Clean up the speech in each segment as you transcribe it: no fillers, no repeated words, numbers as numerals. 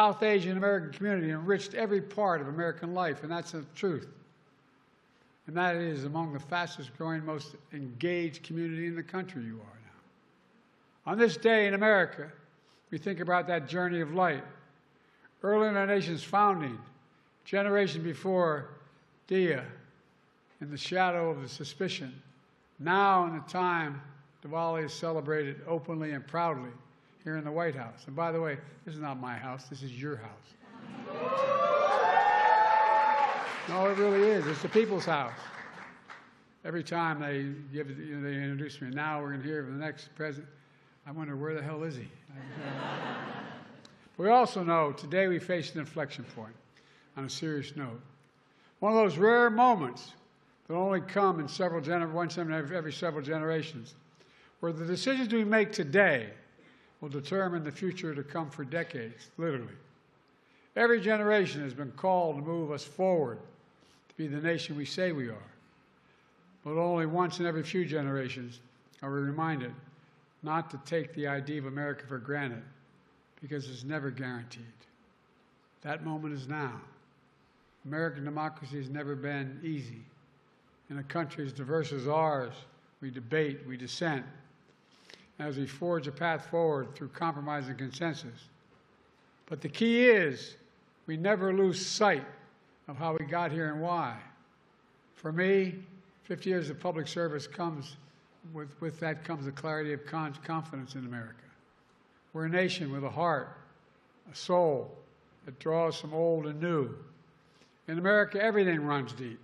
South Asian American community enriched every part of American life, and that's the truth. And that is among the fastest growing, most engaged community in the country you are now. On this day in America, we think about that journey of light. Early in our nation's founding, generation before Dia, in the shadow of the suspicion, now in the time Diwali is celebrated openly and proudly here in the White House. And by the way, this is not my house, this is your house. No, it really is. It's the people's house. Every time they they introduce me. Now we're going to hear from the next president. I wonder, where the hell is he? We also know today we face an inflection point on a serious note. One of those rare moments that only come in every several generations, where the decisions we make today will determine the future to come for decades, literally. Every generation has been called to move us forward to be the nation we say we are. But only once in every few generations are we reminded not to take the idea of America for granted, because it's never guaranteed. That moment is now. American democracy has never been easy. In a country as diverse as ours, we debate, we dissent, as we forge a path forward through compromise and consensus. But the key is we never lose sight of how we got here and why. For me, 50 years of public service comes, with that comes the clarity of confidence in America. We're a nation with a heart, a soul that draws from old and new. In America, everything runs deep,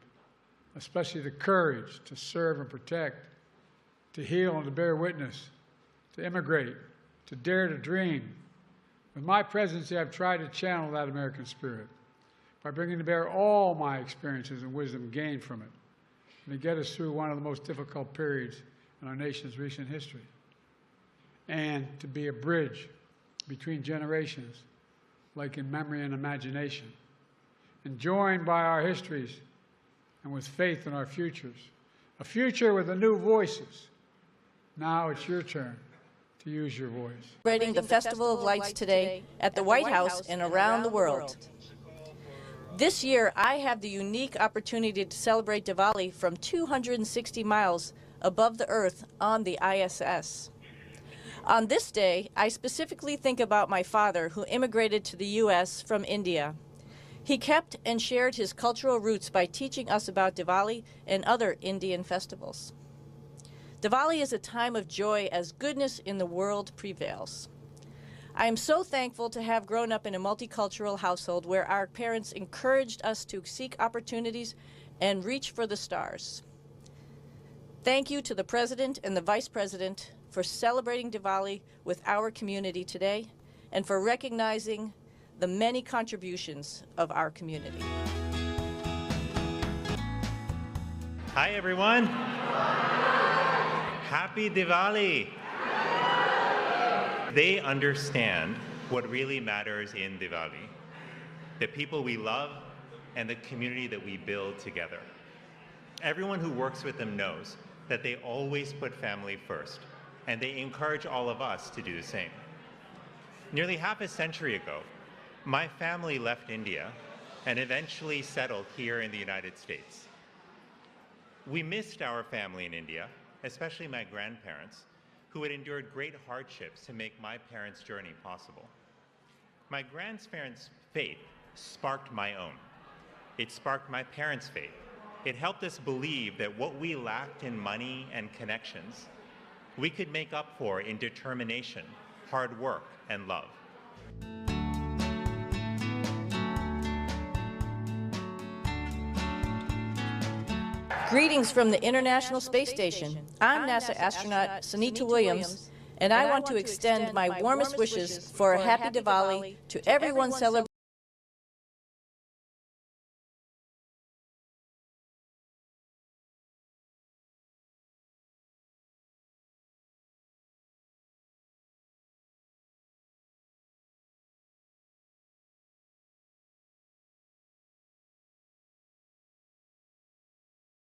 especially the courage to serve and protect, to heal and to bear witness, to immigrate, to dare to dream. With my presidency, I've tried to channel that American spirit by bringing to bear all my experiences and wisdom gained from it, and to get us through one of the most difficult periods in our nation's recent history, and to be a bridge between generations, like in memory and imagination, and joined by our histories and with faith in our futures, a future with the new voices. Now it's your turn to use your voice. Celebrating the Festival of Lights today at the White House and around the world. This year, I have the unique opportunity to celebrate Diwali from 260 miles above the Earth on the ISS. On this day, I specifically think about my father, who immigrated to the U.S. from India. He kept and shared his cultural roots by teaching us about Diwali and other Indian festivals. Diwali is a time of joy as goodness in the world prevails. I am so thankful to have grown up in a multicultural household where our parents encouraged us to seek opportunities and reach for the stars. Thank you to the President and the Vice President for celebrating Diwali with our community today and for recognizing the many contributions of our community. Hi, everyone. Happy Diwali. They understand what really matters in Diwali, the people we love and the community that we build together. Everyone who works with them knows that they always put family first, and they encourage all of us to do the same. Nearly half a century ago, my family left India and eventually settled here in the United States. We missed our family in India, especially my grandparents, who had endured great hardships to make my parents' journey possible. My grandparents' faith sparked my own. It sparked my parents' faith. It helped us believe that what we lacked in money and connections, we could make up for in determination, hard work, and love. Greetings from the International Space Station. I'm NASA astronaut Sunita Williams, and I want to extend my warmest wishes for a happy Diwali to everyone celebrating